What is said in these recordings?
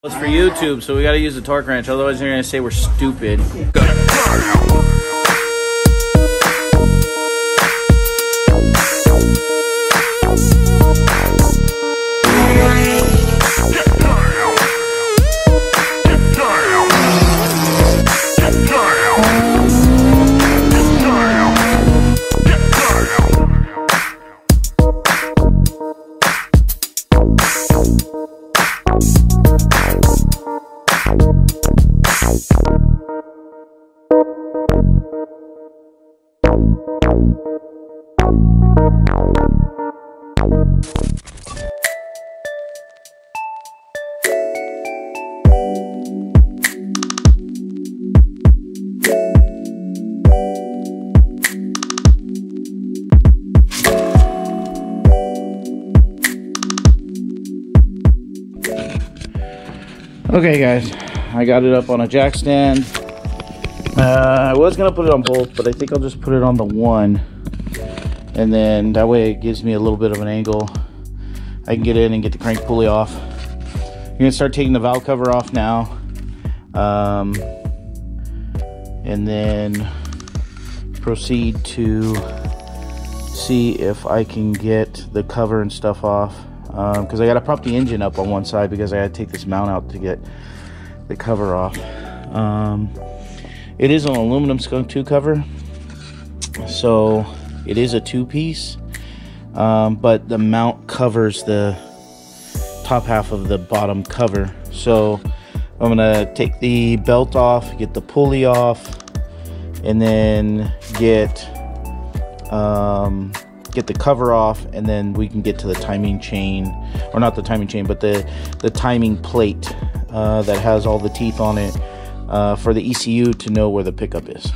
It's for YouTube, so we gotta use the torque wrench, otherwise they're gonna say we're stupid. Okay guys, I got it up on a jack stand. I was gonna put it on both, but I think I'll just put it on the one, and then that way it gives me a little bit of an angle. I can get in and get the crank pulley off. You're gonna start taking the valve cover off now, and then proceed to see if I can get the cover and stuff off. Because I gotta prop the engine up on one side because I gotta take this mount out to get the cover off. It is an aluminum skunk 2 cover, so it is a 2-piece, but the mount covers the top half of the bottom cover. So I'm gonna take the belt off, get the pulley off, and then get the cover off, and then we can get to the timing chain, or not the timing chain, but the timing plate that has all the teeth on it for the ECU to know where the pickup is.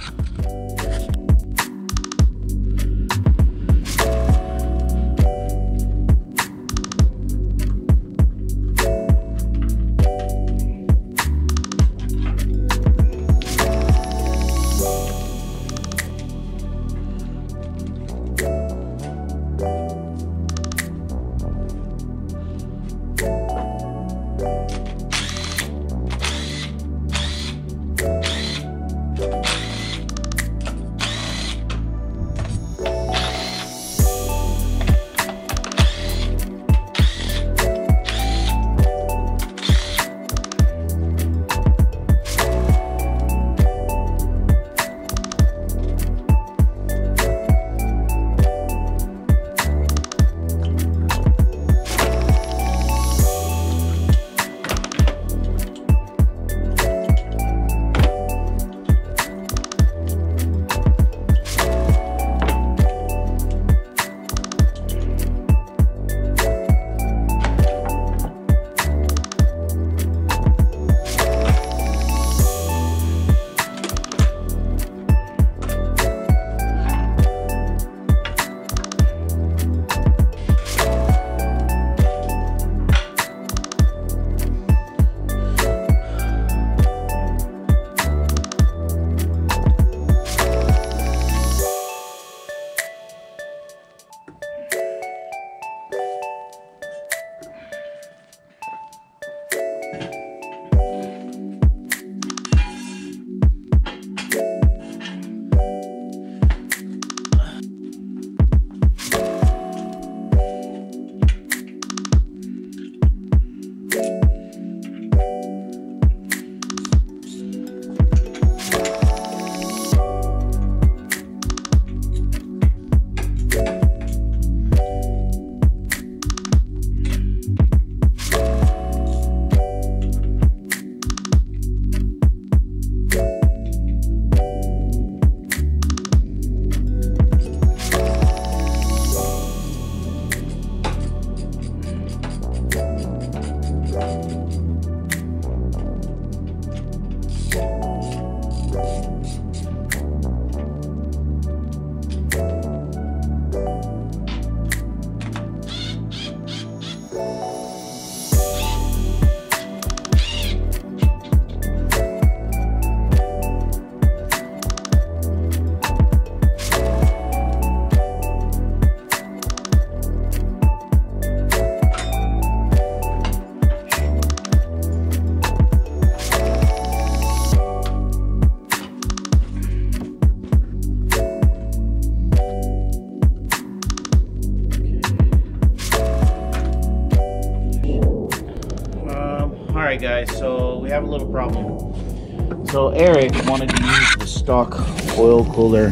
Alright guys, so we have a little problem. So Eric wanted to use the stock oil cooler.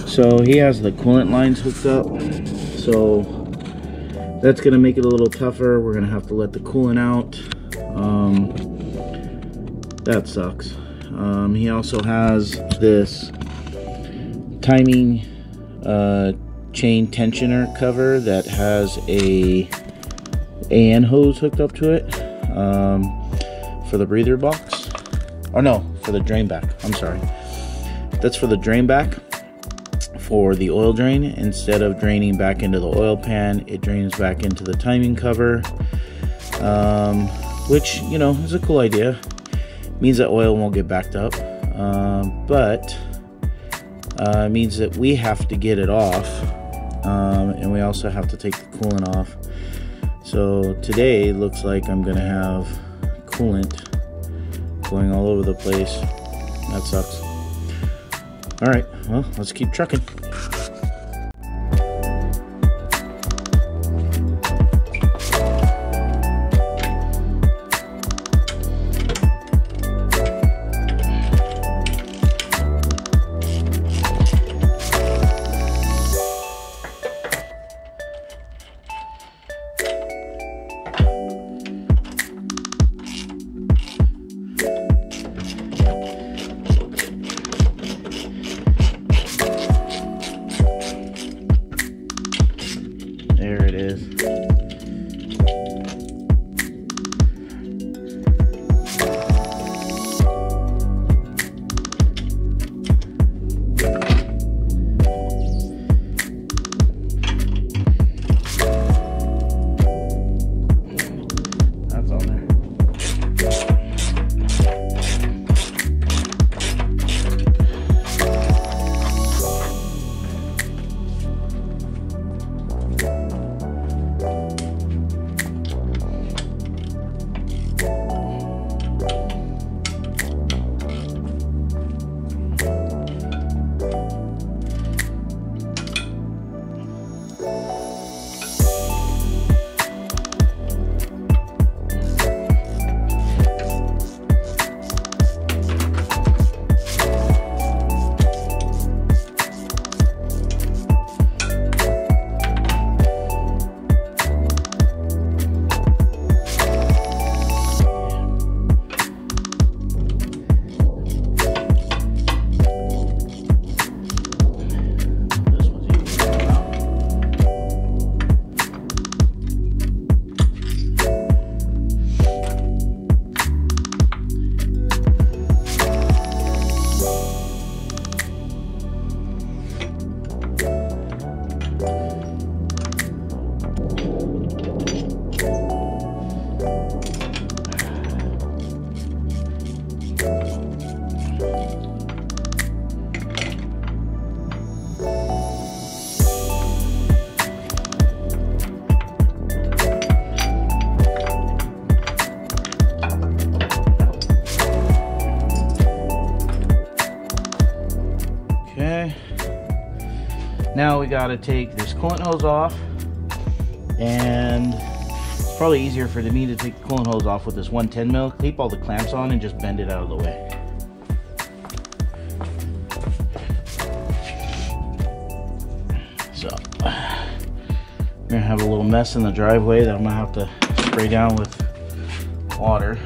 So he has the coolant lines hooked up. So that's going to make it a little tougher. We're going to have to let the coolant out. That sucks. He also has this timing chain tensioner cover that has a AN hose hooked up to it for the breather box. Or no, for the drain back. I'm sorry. That's for the drain back for the oil drain. Instead of draining back into the oil pan, it drains back into the timing cover, which, you know, is a cool idea. Means that oil won't get backed up, but means that we have to get it off, and we also have to take the coolant off. So today looks like I'm gonna have coolant going all over the place. That sucks. All right, well, let's keep trucking. There it is. That's on there. Now we got to take this coolant hose off, and it's probably easier for me to take the coolant hose off with this 110 mil, keep all the clamps on, and just bend it out of the way. So we're gonna have a little mess in the driveway that I'm gonna have to spray down with water.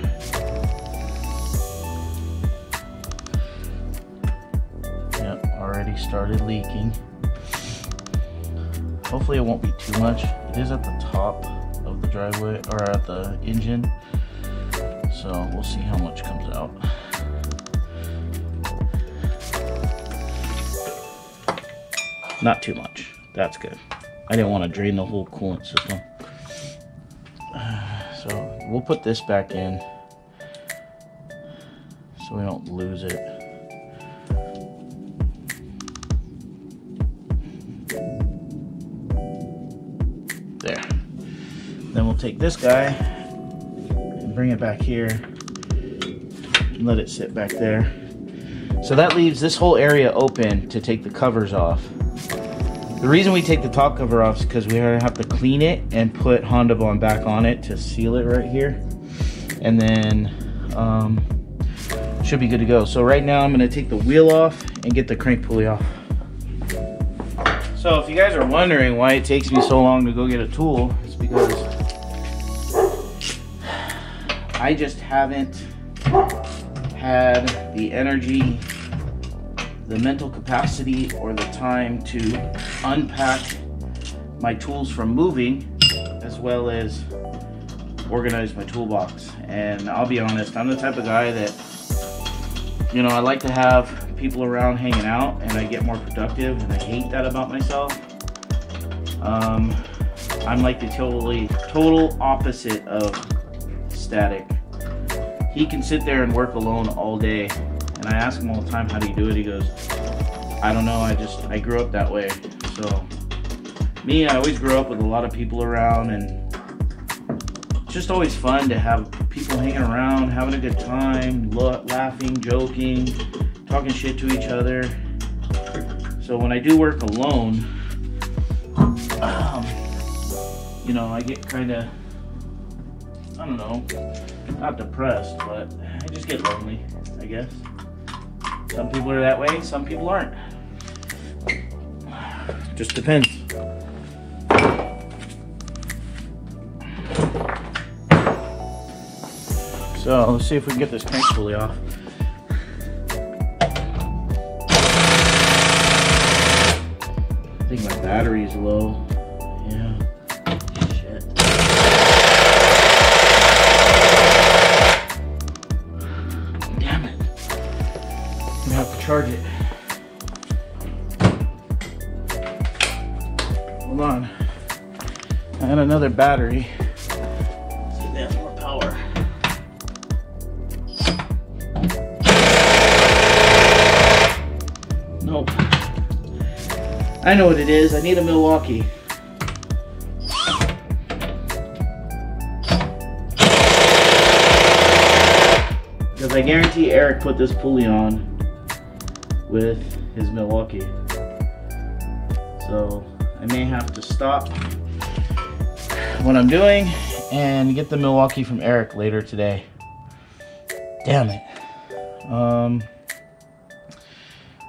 Yep, already started leaking. Hopefully it won't be too much. It is at the top of the driveway, or at the engine, so we'll see how much comes out. Not too much. That's good. I didn't want to drain the whole coolant system. So we'll put this back in so we don't lose it. There. Then we'll take this guy and bring it back here and let it sit back there. So that leaves this whole area open to take the covers off. The reason we take the top cover off is because we have to clean it and put Honda Bond back on it to seal it right here. and then should be good to go. So right now I'm going to take the wheel off and get the crank pulley off. So if you guys are wondering why it takes me so long to go get a tool, it's because I just haven't had the energy, the mental capacity, or the time to unpack my tools from moving, as well as organize my toolbox. And I'll be honest, I'm the type of guy that, you know, I like to have people around hanging out and I get more productive, and I hate that about myself. I'm like the total opposite of Static. He can sit there and work alone all day, and I ask him all the time, how do you do it? He goes, I don't know, I grew up that way. So me, I always grew up with a lot of people around, and it's just always fun to have people hanging around, having a good time, laughing, joking, talking shit to each other. So when I do work alone, you know, I get kind of, I don't know, not depressed, but I just get lonely, I guess. Some people are that way, some people aren't. Just depends. So let's see if we can get this crank pulley off. I think my battery's low. Yeah. Shit. Damn it. I'm gonna have to charge it. Hold on. I had another battery. See if they have more power. Nope. I know what it is. I need a Milwaukee. Because I guarantee Eric put this pulley on with his Milwaukee. So I may have to stop what I'm doing and get the Milwaukee from Eric later today. Damn it.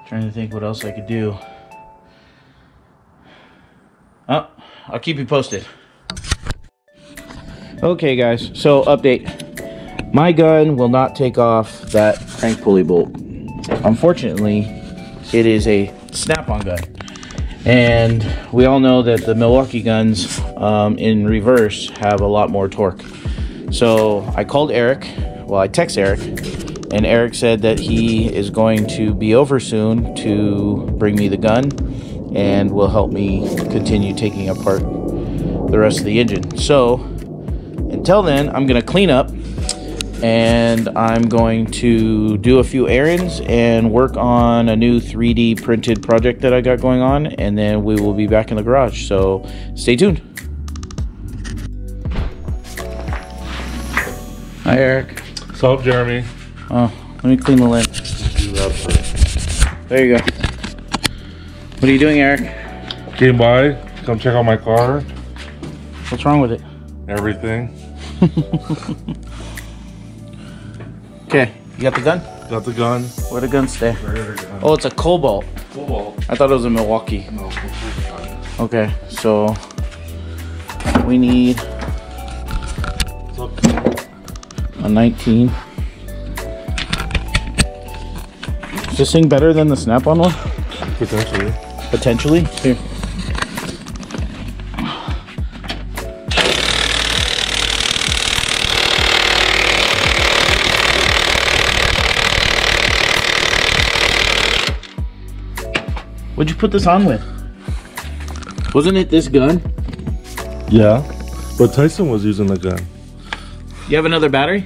Trying to think what else I could do. Oh, I'll keep you posted. Okay guys, so update. My gun will not take off that crank pulley bolt. Unfortunately, it is a snap-on gun. And we all know that the Milwaukee guns in reverse have a lot more torque. So I called Eric, well I texted Eric, and Eric said that he is going to be over soon to bring me the gun and will help me continue taking apart the rest of the engine. So until then, I'm gonna clean up and I'm going to do a few errands and work on a new 3D printed project that I got going on, and then we will be back in the garage, so stay tuned. Hi Eric. What's up, Jeremy? Oh, let me clean the lid. Do that first. There you go. What are you doing, Eric? Came by, come check out my car. What's wrong with it? Everything. Okay, you got the gun? Got the gun. Where'd the gun stay? Gun. Oh, it's a Cobalt. Cobalt. I thought it was a Milwaukee. No. Okay, so we need a 19. Is this thing better than the snap-on one? Potentially. Potentially? Here. What'd you put this on with? Wasn't it this gun? Yeah, but Tyson was using the gun. You have another battery?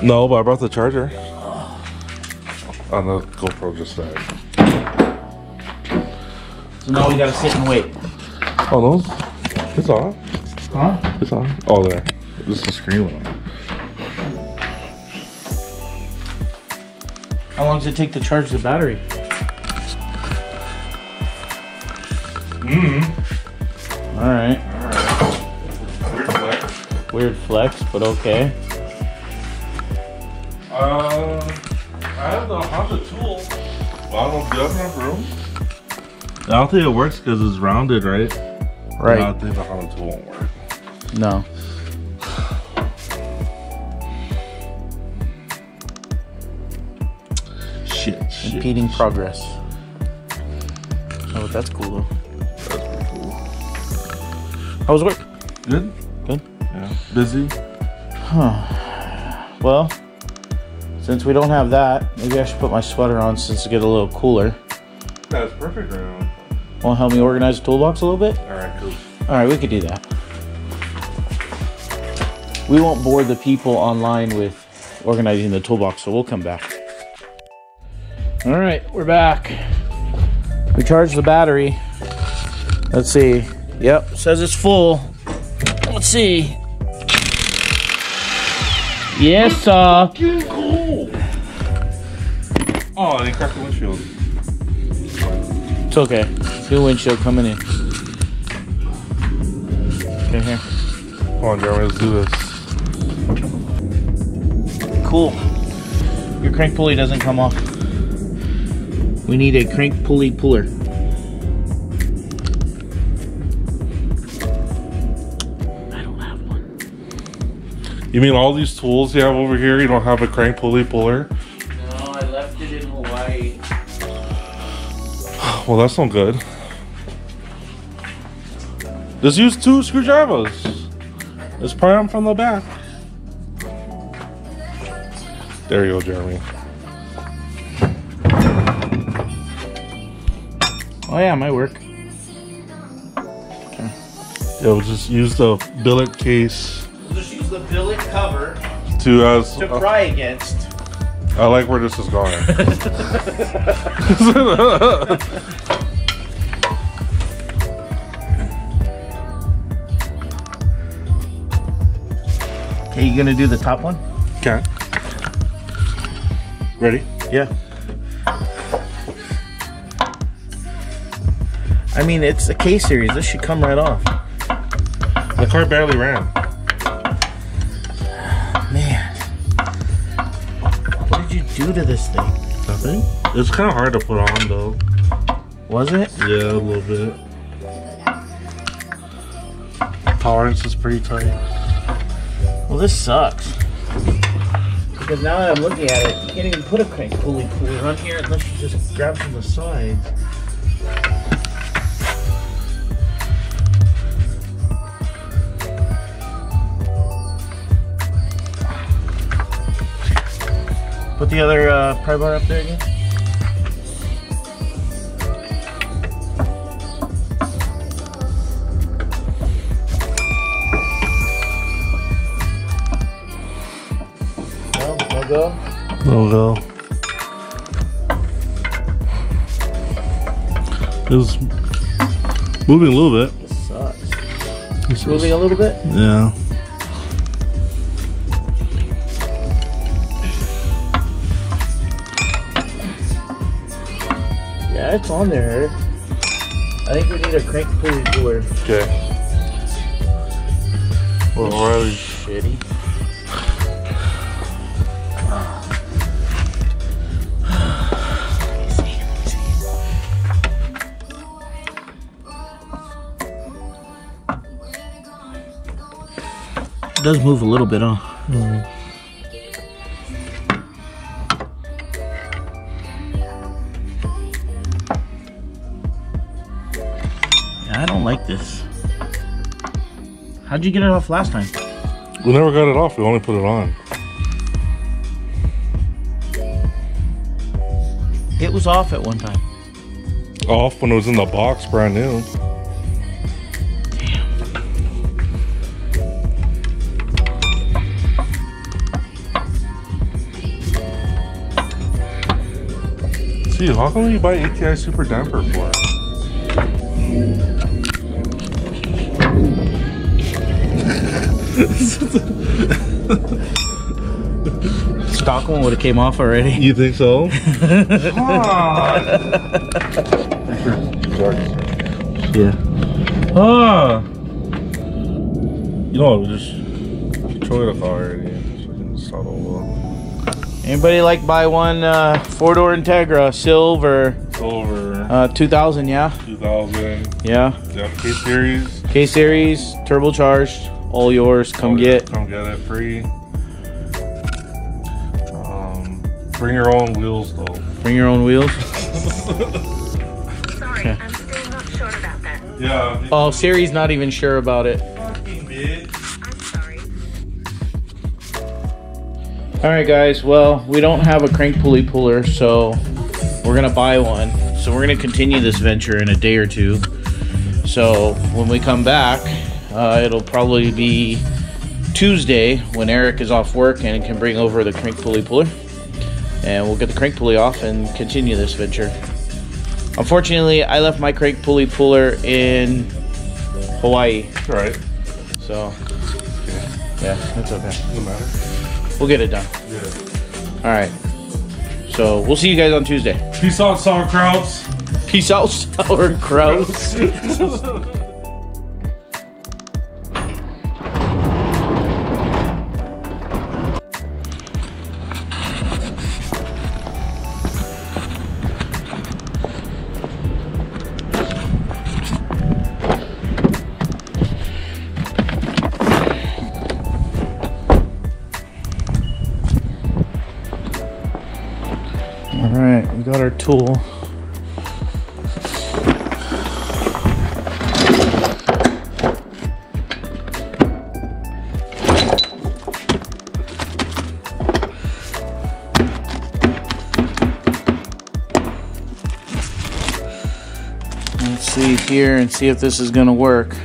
No, but I brought the charger. On the GoPro just died. So now we gotta sit and wait. Oh no, it's on. Huh? It's on. Oh, there. Just the screen went on. How long does it take to charge the battery? Alright. Weird flex. Weird flex, but okay. I have the Honda tool. Well, I don't know if you have enough room. I don't think it works because it's rounded, right? Right. I don't think the Honda tool won't work. No. Shit. Impeding progress. Oh, that's cool though. That's pretty cool. How was work? Good? Good. Yeah. Busy? Huh. Well, since we don't have that, maybe I should put my sweater on since it gets a little cooler. That's perfect right now. Want to help me organize the toolbox a little bit? Alright, cool. Alright, we could do that. We won't bore the people online with organizing the toolbox, so we'll come back. Alright, we're back. We charged the battery. Let's see. Yep, says it's full. Let's see. Yes, sir. Fucking cool. Oh, they cracked the windshield. It's okay. New windshield coming in. Okay, here. Come on, Jeremy, let's do this. Cool. Your crank pulley doesn't come off. We need a crank pulley puller. I don't have one. You mean all these tools you have over here, you don't have a crank pulley puller? No, I left it in Hawaii. Well, that's not good. Just use 2 screwdrivers. Just pry them from the back. There you go, Jeremy. Oh yeah, might work. Yeah, we'll just use the billet case We'll just use the billet cover to pry against. I like where this is going. Okay, you gonna do the top one? Okay. Ready? Yeah. I mean, it's a K series. This should come right off. The car barely ran. Man, what did you do to this thing? Nothing? It's kind of hard to put on though. Was it? Yeah, a little bit. Tolerance is pretty tight. Well, this sucks. Because now that I'm looking at it, you can't even put a crank pulley puller on here unless you just grab from the sides. Put the other pry bar up there again. No go? No go. It's moving a little bit. This sucks. It's moving a little bit? Yeah. Yeah, it's on there. I think we need a crank pulley puller. Okay. Well, Riley. Shitty. It does move a little bit, huh? Mm-hmm. I don't like this. How'd you get it off last time? We never got it off. We only put it on. It was off at one time. Off when it was in the box, brand new. Damn. See, how come you buy ATI Super Damper for? Stock one would have came off already. You think so? Yeah. Ah. You know what? We just control the car already. So we can start all over. Anybody like buy one 4-door Integra, silver? Silver. 2000, yeah? 2000. Yeah. Yeah, K-Series. K-Series, turbocharged, all yours. Come get. Come get it, free. Bring your own wheels, though. Bring your own wheels? Sorry, I'm still not sure about that. Yeah. Oh, Siri's not even sure about it. Fucking bitch. I'm sorry. Alright guys, well, we don't have a crank pulley puller, so we're gonna buy one. So we're gonna continue this venture in a day or two. So when we come back, it'll probably be Tuesday when Eric is off work and can bring over the crank pulley puller. And we'll get the crank pulley off and continue this venture. Unfortunately, I left my crank pulley puller in Hawaii. Right. So, yeah, that's okay. Doesn't matter. We'll get it done. Yeah. Alright. So, we'll see you guys on Tuesday. Peace out, sauerkrauts. Peace out, sauerkrauts. Alright, we got our tool. Let's see here and see if this is going to work.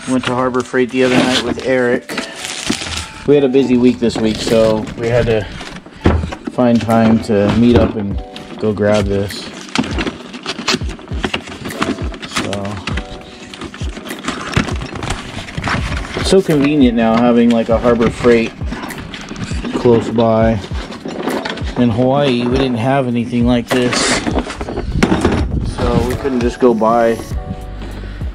Went to Harbor Freight the other night with Eric. We had a busy week this week, so we had to find time to meet up and go grab this. So convenient now having like a Harbor Freight close by. In Hawaii, we didn't have anything like this, so we couldn't just go buy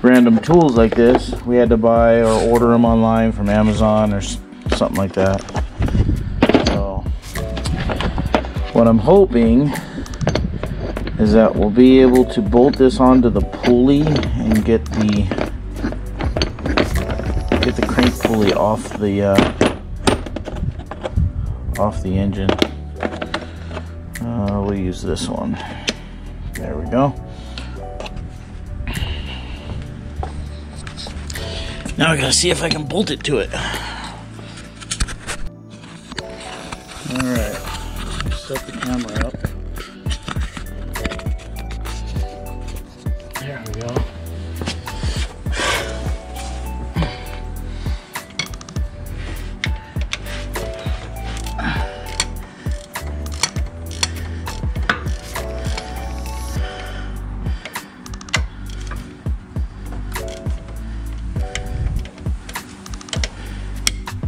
random tools like this. We had to buy or order them online from Amazon or something like that. So what I'm hoping is that we'll be able to bolt this onto the pulley and get the crank pulley off the engine. We'll use this one. There we go. Now I gotta see if I can bolt it to it. Alright, set the camera up. There we go.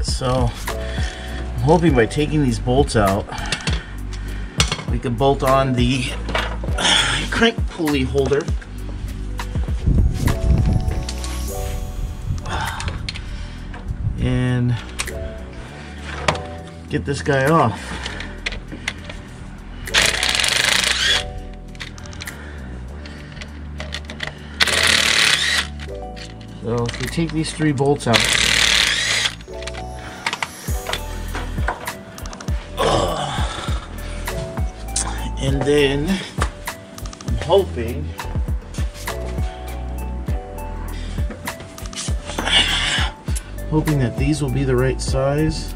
So, I'm hoping by taking these bolts out, we can bolt on the crank pulley holder. And get this guy off. So if we take these 3 bolts out, and then I'm hoping that these will be the right size,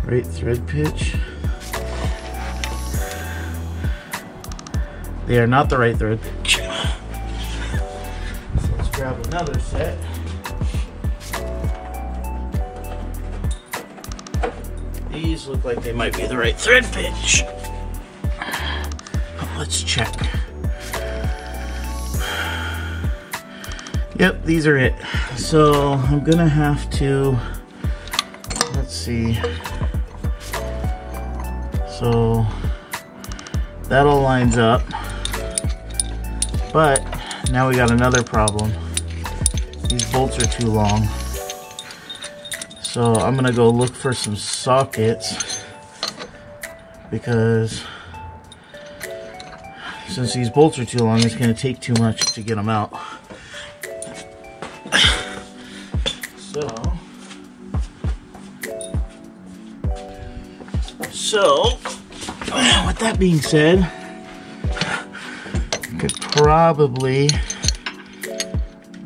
right thread pitch. They are not the right thread pitch. So let's grab another set. These look like they might be the right thread pitch. Let's check. Yep, these are it. So I'm gonna have to, let's see. So that all lines up, but now we got another problem. These bolts are too long. So I'm gonna go look for some sockets, because since these bolts are too long, it's gonna take too much to get them out. So with that being said, I could probably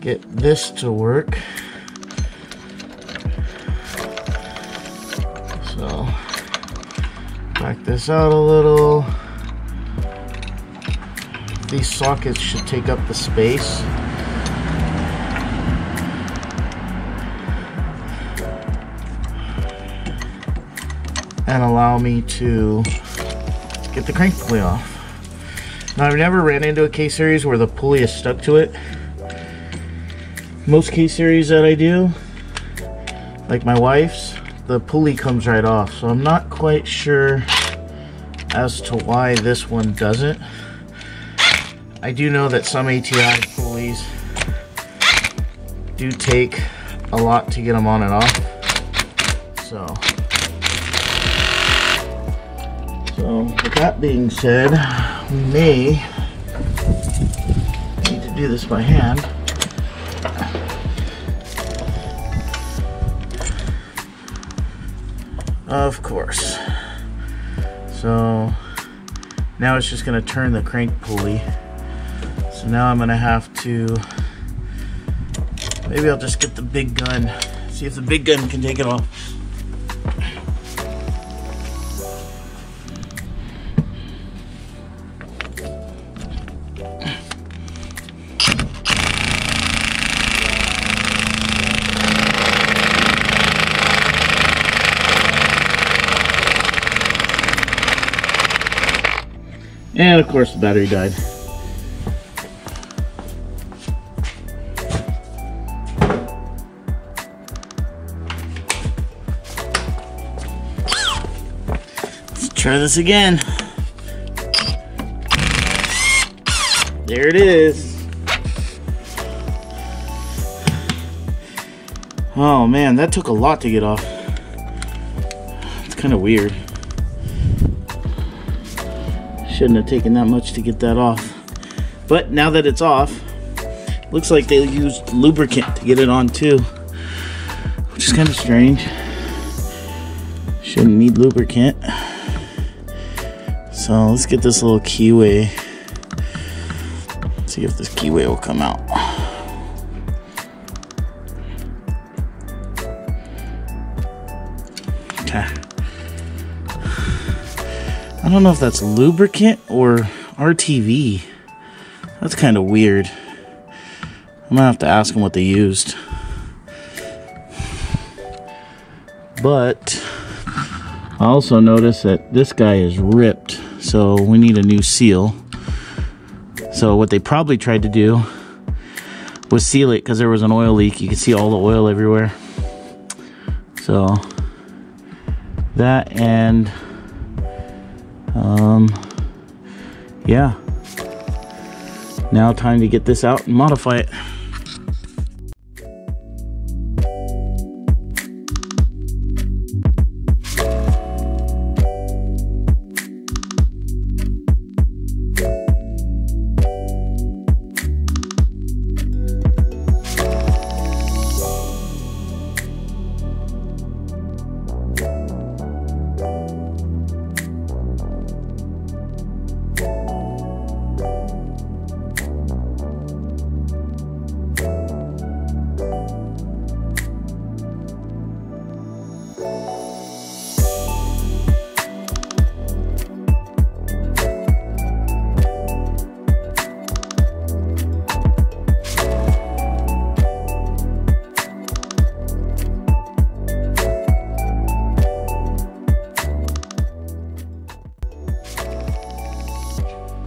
get this to work. So back this out a little. These sockets should take up the space. And allow me to get the crank pulley off. Now, I've never ran into a K-Series where the pulley is stuck to it. Most K-Series that I do, like my wife's, the pulley comes right off. So I'm not quite sure as to why this one doesn't. I do know that some ATI pulleys do take a lot to get them on and off. So with that being said, we may need to do this by hand. Of course. So now it's just going to turn the crank pulley. So now I'm going to have to, maybe I'll just get the big gun, see if the big gun can take it off. And of course the battery died. Let's try this again. There it is. Oh man, that took a lot to get off. It's kind of weird. Shouldn't have taken that much to get that off. But now that it's off, looks like they used lubricant to get it on too, which is kind of strange. Shouldn't need lubricant. So let's get this little keyway. See if this keyway will come out. Okay. I don't know if that's lubricant or RTV. That's kind of weird. I'm gonna have to ask them what they used. But I also noticed that this guy is ripped, so we need a new seal. So what they probably tried to do was seal it because there was an oil leak. You can see all the oil everywhere. So that, and yeah, now time to get this out and modify it.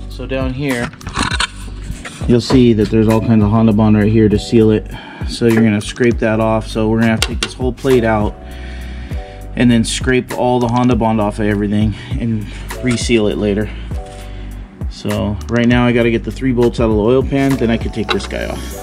So down here, you'll see that there's all kinds of Honda Bond right here to seal it. So you're gonna scrape that off. So we're gonna have to take this whole plate out and then scrape all the Honda Bond off of everything and reseal it later. So right now I gotta get the 3 bolts out of the oil pan, then I can take this guy off.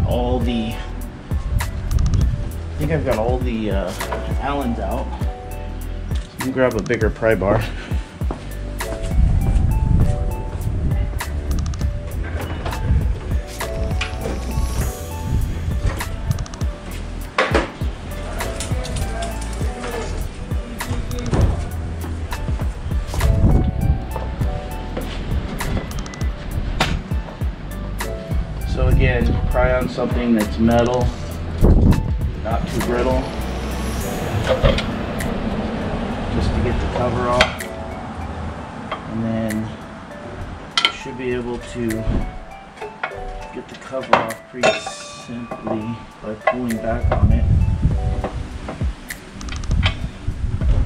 all the Allens out. So I'm gonna grab a bigger pry bar. So again, pry on something that's metal, not too brittle, just to get the cover off, and then you should be able to get the cover off pretty simply by pulling back on it.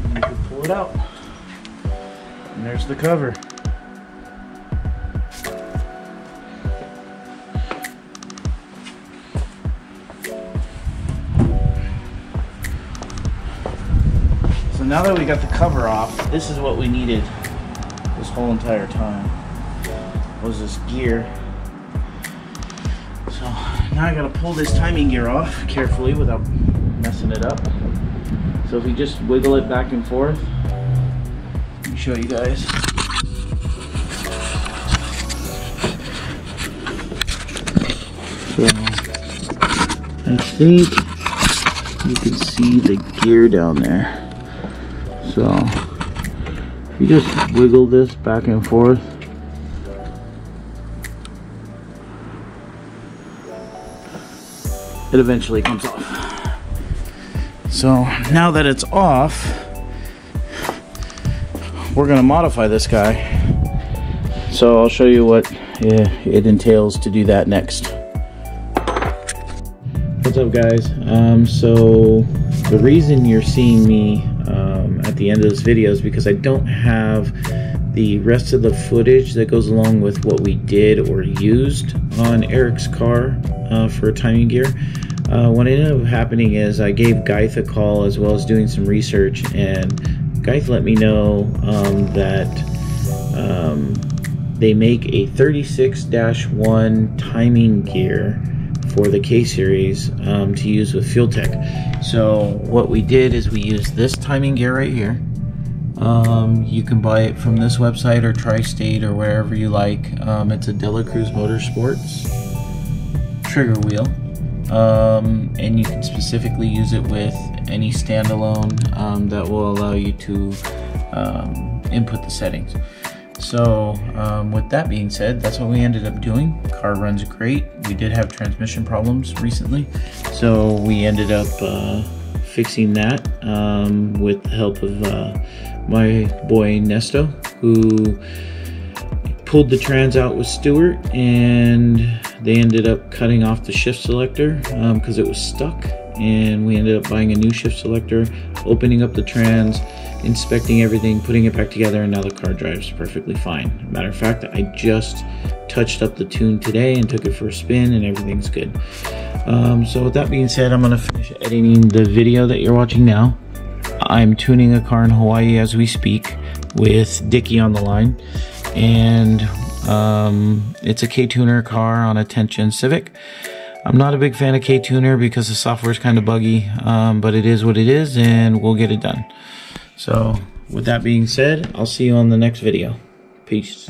And you can pull it out, and there's the cover. Now that we got the cover off, this is what we needed this whole entire time, was this gear. So now I gotta pull this timing gear off carefully without messing it up. So if you just wiggle it back and forth, let me show you guys. So I think you can see the gear down there. So if you just wiggle this back and forth, it eventually comes off. So now that it's off, we're gonna modify this guy. So I'll show you what it entails to do that next. What's up, guys? So the reason you're seeing me at the end of this video is because I don't have the rest of the footage that goes along with what we did or used on Eric's car for timing gear. What ended up happening is I gave Geith a call as well as doing some research, and Geith let me know that they make a 36-1 timing gear for the K-Series to use with Fuel Tech. So what we did is we used this timing gear right here. You can buy it from this website or Tri-State or wherever you like. It's a Dela Cruz Motorsports trigger wheel, and you can specifically use it with any standalone that will allow you to input the settings. So with that being said, that's what we ended up doing. Car runs great. We did have transmission problems recently, so we ended up fixing that with the help of my boy Nesto, who pulled the trans out with Stuart, and they ended up cutting off the shift selector because it was stuck, and we ended up buying a new shift selector, opening up the trans, inspecting everything, putting it back together, and now the car drives perfectly fine. Matter of fact, I just touched up the tune today and took it for a spin, and everything's good. So with that being said, I'm going to finish editing the video that you're watching now. I'm tuning a car in Hawaii as we speak with Dickie on the line, and it's a K-Tuner car on a 10th Gen Civic. I'm not a big fan of K-Tuner because the software is kind of buggy, but it is what it is, and we'll get it done. So with that being said, I'll see you on the next video. Peace.